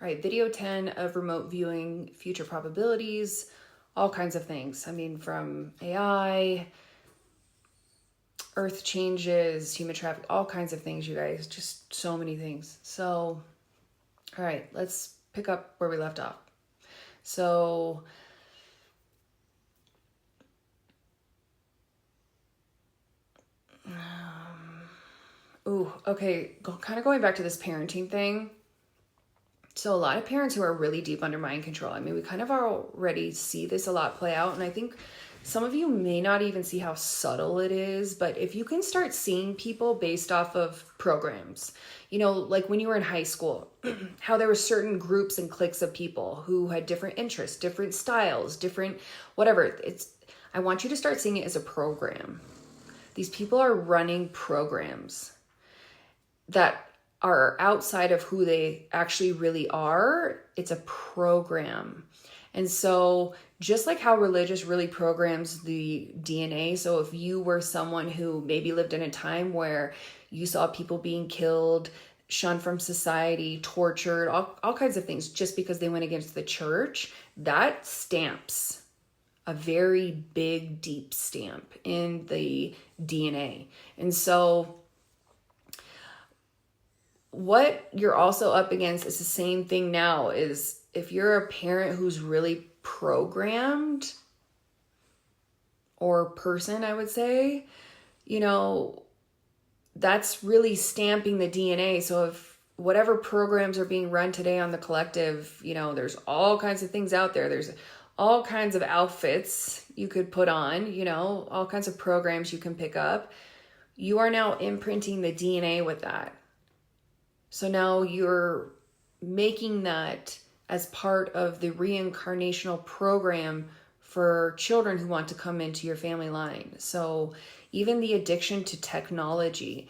All right, video 10 of remote viewing, future probabilities, all kinds of things. I mean, from AI, earth changes, human traffic, all kinds of things, you guys, just so many things. So, all right, let's pick up where we left off. So, okay, kind of going back to this parenting thing. So a lot of parents who are really deep under mind control, I mean, we kind of already see this a lot play out. And I think some of you may not even see how subtle it is, but if you can start seeing people based off of programs, you know, like when you were in high school, how there were certain groups and cliques of people who had different interests, different styles, different whatever. I want you to start seeing it as a program. These people are running programs that are outside of who they actually really are. It's a program. And so just like how religious really programs the DNA. So if you were someone who maybe lived in a time where you saw people being killed, shunned from society, tortured, all kinds of things just because they went against the church, that stamps a very big, deep stamp in the DNA. And so what you're also up against is the same thing now, is if you're a parent who's really programmed, or person, I would say, you know, that's really stamping the DNA. So if whatever programs are being run today on the collective, you know, there's all kinds of things out there. There's all kinds of outfits you could put on, you know, all kinds of programs you can pick up. You are now imprinting the DNA with that. So now you're making that as part of the reincarnational program for children who want to come into your family line. So even the addiction to technology,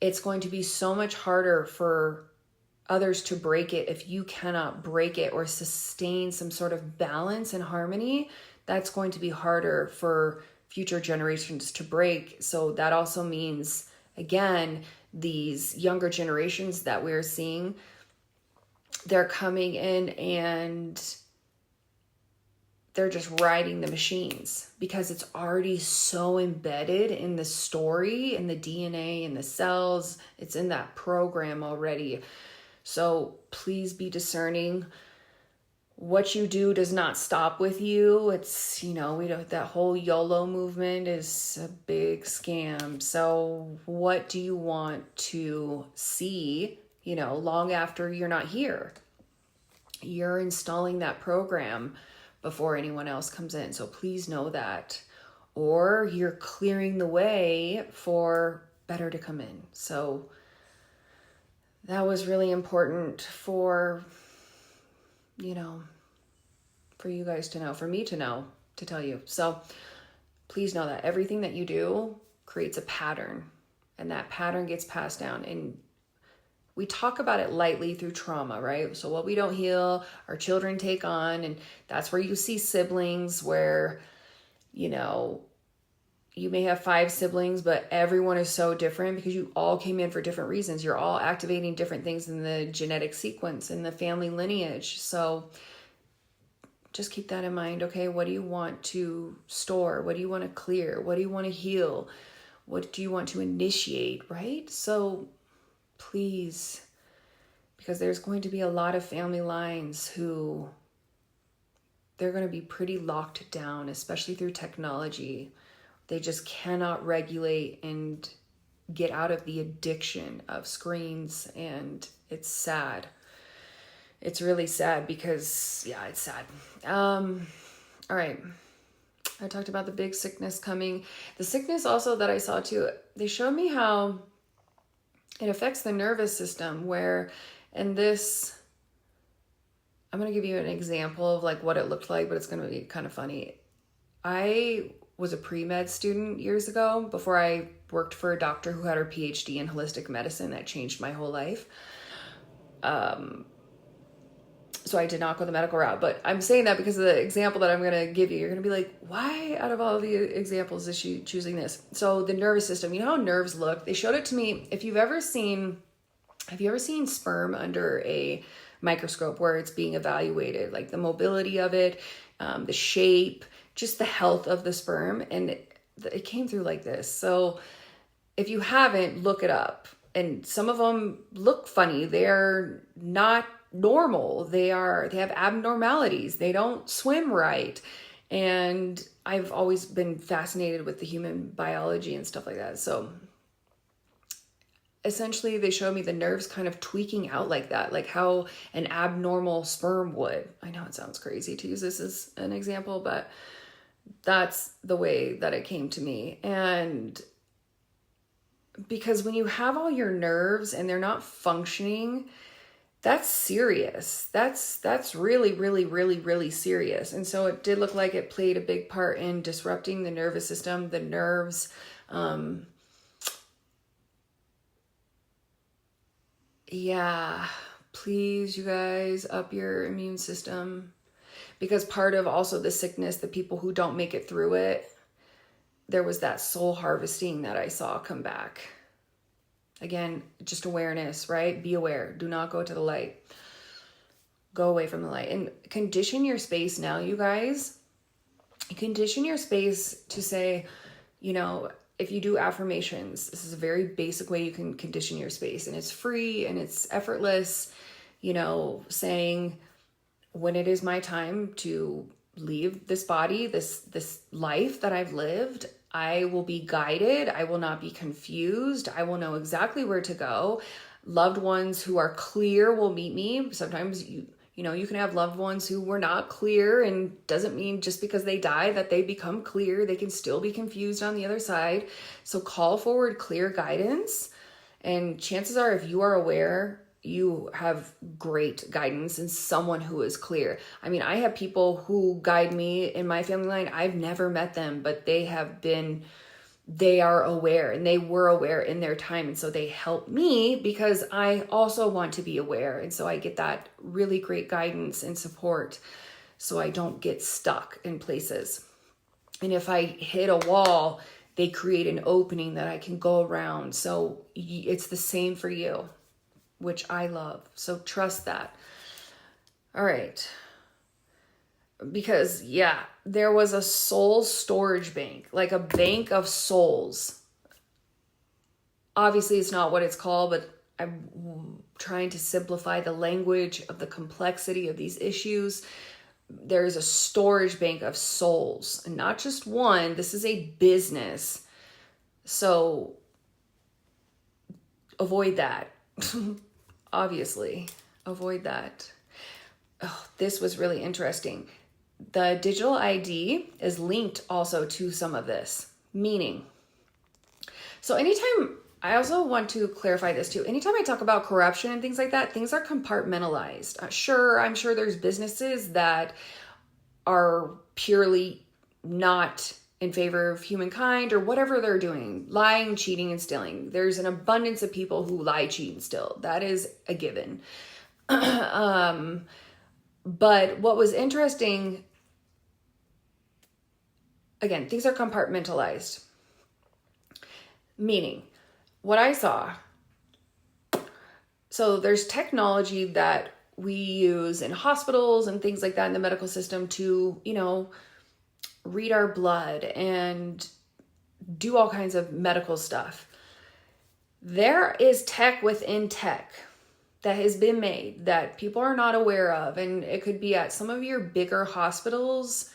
it's going to be so much harder for others to break it if you cannot break it or sustain some sort of balance and harmony. That's going to be harder for future generations to break. So that also means, again, these younger generations that we're seeing, they're coming in and they're just riding the machines because it's already so embedded in the story, in the DNA, in the cells. It's in that program already. So please be discerning. What you do does not stop with you. It's, you know, that whole YOLO movement is a big scam. So what do you want to see, you know, long after you're not here? You're installing that program before anyone else comes in. So please know that. Or you're clearing the way for better to come in. So that was really important for, you know, for you guys to know, for me to know, to tell you. So please know that everything that you do creates a pattern, and that pattern gets passed down. And we talk about it lightly through trauma, right? So what we don't heal, our children take on. And that's where you see siblings where, you know, you may have 5 siblings, but everyone is so different because you all came in for different reasons. You're all activating different things in the genetic sequence, in the family lineage. So just keep that in mind. Okay, what do you want to store? What do you want to clear? What do you want to heal? What do you want to initiate, right? So please, because there's going to be a lot of family lines who they're going to be pretty locked down, especially through technology. They just cannot regulate and get out of the addiction of screens. And it's sad. It's really sad because, yeah, it's sad. All right. I talked about the big sickness coming. The sickness also that I saw too, they showed me how it affects the nervous system where, and this, I'm going to give you an example of like what it looked like, but it's going to be kind of funny. I was a pre-med student years ago before I worked for a doctor who had her PhD in holistic medicine. That changed my whole life. So I did not go the medical route, but I'm saying that because of the example that I'm going to give you. You're going to be like, why out of all the examples is she choosing this? So the nervous system, you know how nerves look? They showed it to me. If you've ever seen Have you ever seen sperm under a microscope where it's being evaluated, like the mobility of it, the shape, just the health of the sperm? And it came through like this. So if you haven't, look it up. And some of them look funny. They're not normal. They have abnormalities. They don't swim right. And I've always been fascinated with the human biology and stuff like that. So essentially they showed me the nerves kind of tweaking out like that, like how an abnormal sperm would. I know it sounds crazy to use this as an example, but that's the way that it came to me. And because when you have all your nerves and they're not functioning, that's serious. That's really, really, really, really serious. And so it did look like it played a big part in disrupting the nervous system, the nerves. Yeah, please, you guys, up your immune system. Because part of also the sickness, the people who don't make it through it, there was that soul harvesting that I saw come back. Again, just awareness, right? Be aware. Do not go to the light. Go away from the light. And condition your space now, you guys. Condition your space to say, you know, if you do affirmations, this is a very basic way you can condition your space. And it's free and it's effortless. You know, saying, when it is my time to leave this body, this life that I've lived, I will be guided. I will not be confused. I will know exactly where to go. Loved ones who are clear will meet me. Sometimes you know, you can have loved ones who were not clear, and doesn't mean just because they die that they become clear. They can still be confused on the other side. So call forward clear guidance. And chances are, if you are aware, you have great guidance and someone who is clear. I mean, I have people who guide me in my family line. I've never met them, but they are aware, and they were aware in their time. And so they help me because I also want to be aware. And so I get that really great guidance and support so I don't get stuck in places. And if I hit a wall, they create an opening that I can go around. So it's the same for you, which I love. So trust that. All right. Because yeah, there was a soul storage bank, like a bank of souls. Obviously it's not what it's called, but I'm trying to simplify the language of the complexity of these issues. There's a storage bank of souls, and not just one. This is a business. So avoid that. Obviously, avoid that. Oh, this was really interesting. The digital ID is linked also to some of this, meaning. So anytime, I also want to clarify this too. Anytime I talk about corruption and things like that, things are compartmentalized. I'm sure there's businesses that are purely not in favor of humankind or whatever they're doing, lying, cheating, and stealing. There's an abundance of people who lie, cheat, and steal. That is a given. But what was interesting, again, things are compartmentalized. Meaning, what I saw, so there's technology that we use in hospitals and things like that in the medical system to, you know, read our blood and do all kinds of medical stuff. There is tech within tech that has been made that people are not aware of. And it could be at some of your bigger hospitals,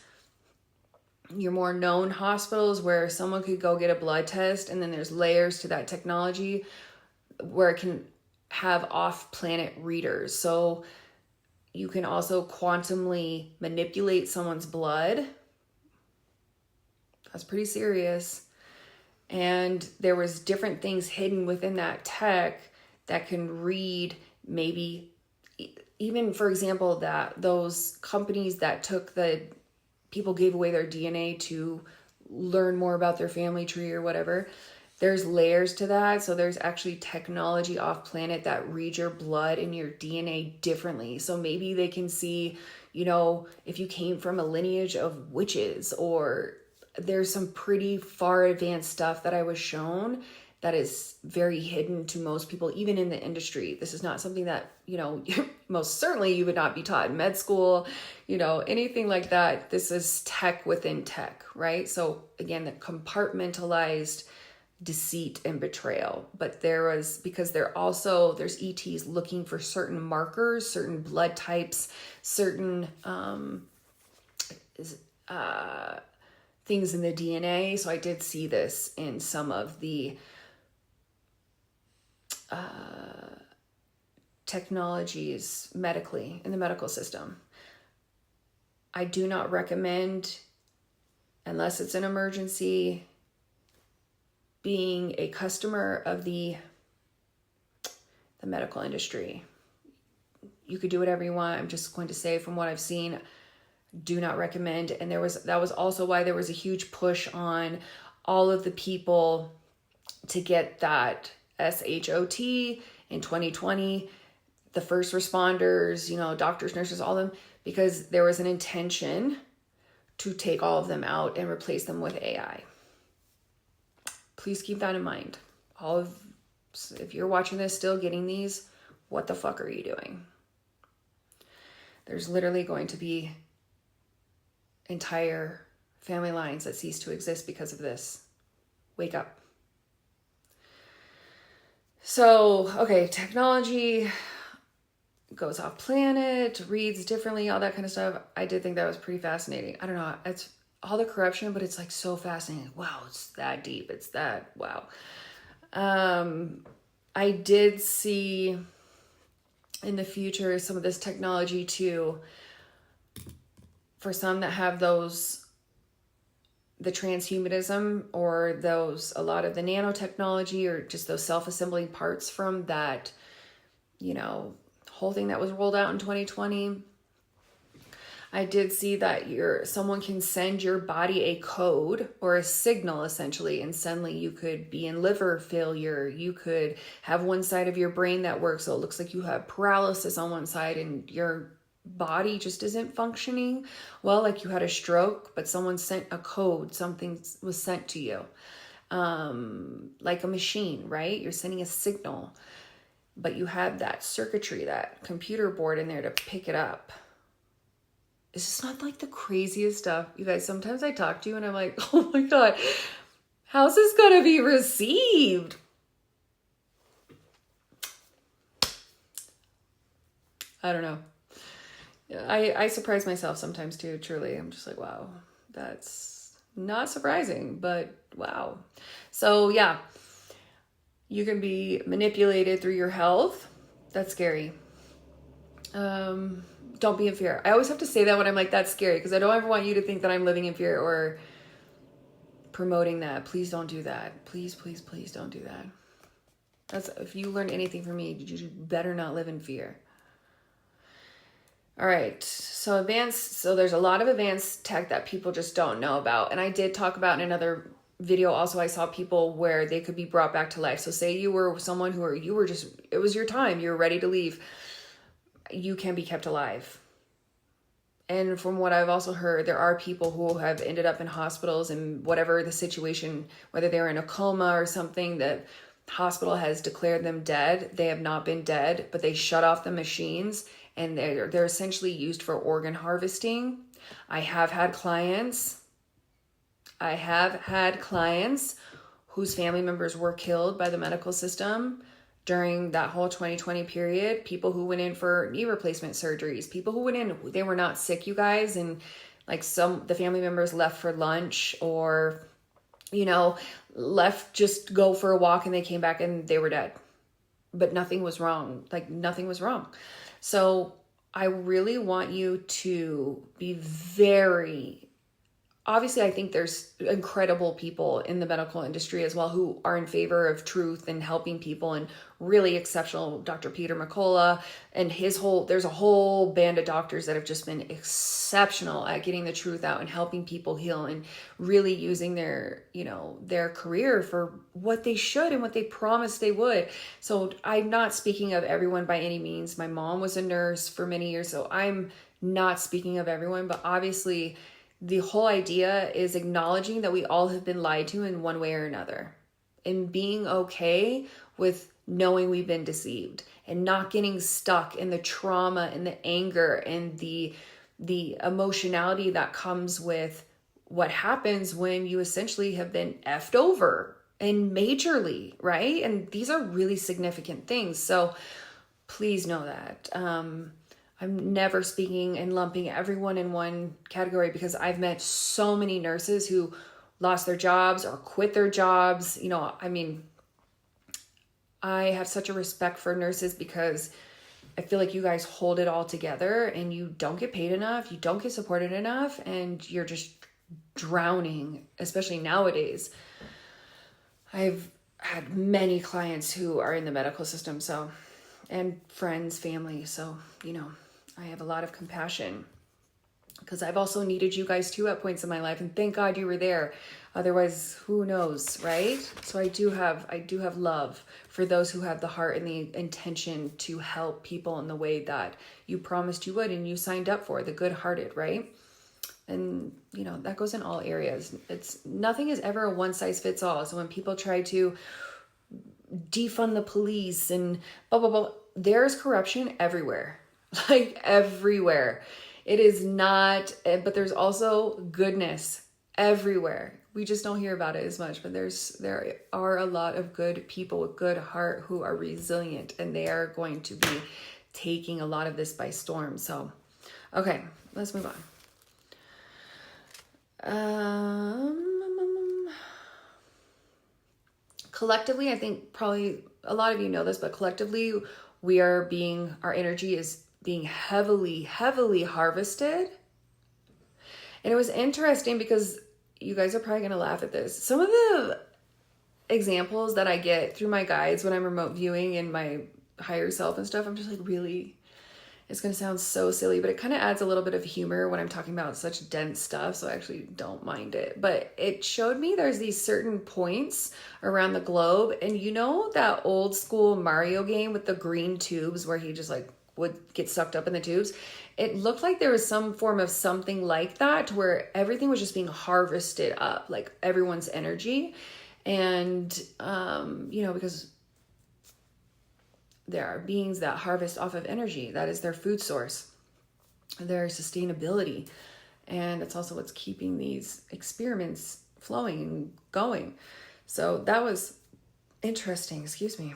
your more known hospitals, where someone could go get a blood test, and then there's layers to that technology where it can have off-planet readers. So you can also quantumly manipulate someone's blood. That's pretty serious. And there was different things hidden within that tech that can read, maybe even, for example, that those companies that took people gave away their DNA to learn more about their family tree or whatever. There's layers to that. So there's actually technology off planet that reads your blood and your DNA differently. So maybe they can see, you know, if you came from a lineage of witches, or there's some pretty far advanced stuff that I was shown that is very hidden to most people, even in the industry. This is not something that, most certainly you would not be taught in med school, anything like that. This is tech within tech, right? So again, the compartmentalized deceit and betrayal. But because there's ETs looking for certain markers, certain blood types, certain things in the DNA. So I did see this in some of the technologies medically in the medical system. I do not recommend, unless it's an emergency, being a customer of the medical industry. You could do whatever you want. I'm just going to say, from what I've seen, do not recommend. And that was also why there was a huge push on all of the people to get that SHOT in 2020, the first responders, doctors, nurses, all of them, because there was an intention to take all of them out and replace them with AI. Please keep that in mind. If you're watching this still getting these, what the fuck are you doing? There's literally going to be entire family lines that cease to exist because of this. Wake up. So, okay, technology goes off planet, reads differently, all that kind of stuff. I did think that was pretty fascinating. I don't know, it's all the corruption, but it's like so fascinating. Wow, it's that deep. It's that, wow. I did see in the future some of this technology too, for some that have the transhumanism, or a lot of the nanotechnology, or just those self-assembling parts from that, whole thing that was rolled out in 2020. I did see that someone can send your body a code or a signal, essentially, and suddenly you could be in liver failure. You could have one side of your brain that works, so it looks like you have paralysis on one side and your body just isn't functioning well, like you had a stroke, but someone sent a code, something was sent to you. Like a machine, right? You're sending a signal, but you have that circuitry, that computer board in there to pick it up. It's just not like the craziest stuff. You guys, sometimes I talk to you and I'm like, oh my God, how's this gonna be received? I don't know. I surprise myself sometimes too, truly. I'm just like, wow, that's not surprising, but wow. So yeah, you can be manipulated through your health. That's scary. Don't be in fear. I always have to say that when I'm like, that's scary, because I don't ever want you to think that I'm living in fear or promoting that. Please don't do that. Please, please, please don't do that. If you learn anything from me, you better not live in fear. All right. So there's a lot of advanced tech that people just don't know about. And I did talk about in another video also, I saw people where they could be brought back to life. So say you were someone it was your time, you were ready to leave. You can be kept alive. And from what I've also heard, there are people who have ended up in hospitals, and whatever the situation, whether they're in a coma or something, the hospital has declared them dead. They have not been dead, but they shut off the machines, and they're essentially used for organ harvesting. I have had clients whose family members were killed by the medical system during that whole 2020 period. People who went in for knee replacement surgeries, people who went in, they were not sick, you guys, and like the family members left for lunch, or left just go for a walk, and they came back and they were dead, but nothing was wrong. So I really want you to be very, obviously, I think there's incredible people in the medical industry as well who are in favor of truth and helping people, and really exceptional. Dr. Peter McCullough and there's a whole band of doctors that have just been exceptional at getting the truth out and helping people heal, and really using their career for what they should and what they promised they would. So I'm not speaking of everyone by any means. My mom was a nurse for many years, so I'm not speaking of everyone, but obviously the whole idea is acknowledging that we all have been lied to in one way or another. and being okay with knowing we've been deceived and not getting stuck in the trauma and the anger and the emotionality that comes with what happens when you essentially have been effed over and majorly, right? And these are really significant things. So please know that. I'm never speaking and lumping everyone in one category, because I've met so many nurses who lost their jobs or quit their jobs. You know, I mean, I have such a respect for nurses because I feel like you guys hold it all together and you don't get paid enough, you don't get supported enough, and you're just drowning, especially nowadays. I've had many clients who are in the medical system, so, and friends, family. So, you know, I have a lot of compassion because I've also needed you guys too at points in my life, and thank God you were there. Otherwise, who knows, right? So I do have love for those who have the heart and the intention to help people in the way that you promised you would and you signed up for, the good-hearted, right? And, you know, that goes in all areas. Nothing is ever a one size fits all. So when people try to defund the police and blah, blah, blah, there's corruption everywhere, like everywhere. It is not, but there's also goodness everywhere. We just don't hear about it as much, but there are a lot of good people with good heart who are resilient, and they are going to be taking a lot of this by storm. So, okay, let's move on. Collectively, I think probably a lot of you know this, but collectively our energy is being heavily, heavily harvested. And it was interesting because you guys are probably going to laugh at this. Some of the examples that I get through my guides when I'm remote viewing in my higher self and stuff, I'm just like, really? It's going to sound so silly, but it kind of adds a little bit of humor when I'm talking about such dense stuff, so I actually don't mind it. But it showed me there's these certain points around the globe, and you know that old school Mario game with the green tubes where he just like would get sucked up in the tubes? It looked like there was some form of something like that, to where everything was just being harvested up, like everyone's energy. And, you know, because there are beings that harvest off of energy. That is their food source, their sustainability. And it's also what's keeping these experiments flowing and going. So that was interesting, excuse me.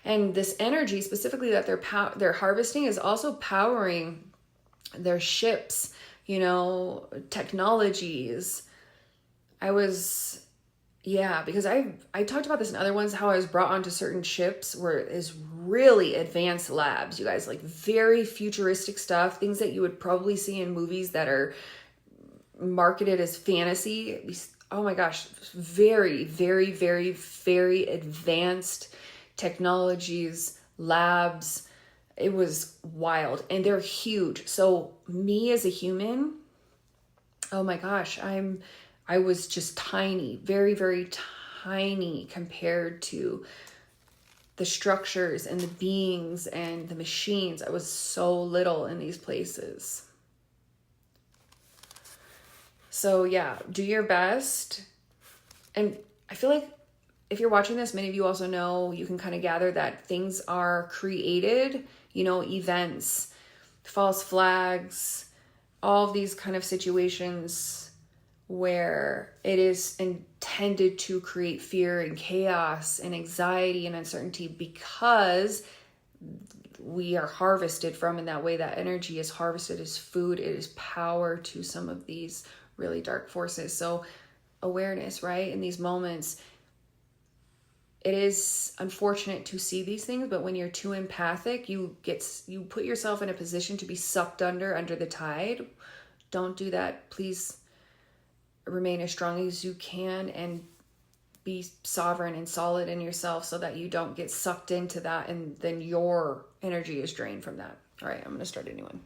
And this energy specifically that they're harvesting is also powering their ships, you know, technologies. Because I talked about this in other ones, how I was brought onto certain ships where it is really advanced labs, you guys, like very futuristic stuff, things that you would probably see in movies that are marketed as fantasy. Oh my gosh, very, very, very, very advanced technologies, labs. It was wild, and they're huge. So me as a human, oh my gosh, I was just tiny, very, very tiny compared to the structures and the beings and the machines. I was so little in these places. So yeah, do your best. And I feel like if you're watching this, many of you also know, you can kind of gather that things are created, you know, events, false flags, all of these kind of situations where it is intended to create fear and chaos and anxiety and uncertainty, because we are harvested from in that way. That energy is harvested as food. It is power to some of these really dark forces. So awareness, right? In these moments, it is unfortunate to see these things, but when you're too empathic, you put yourself in a position to be sucked under the tide. Don't do that. Please remain as strong as you can and be sovereign and solid in yourself, so that you don't get sucked into that and then your energy is drained from that. All right, I'm going to start a new one.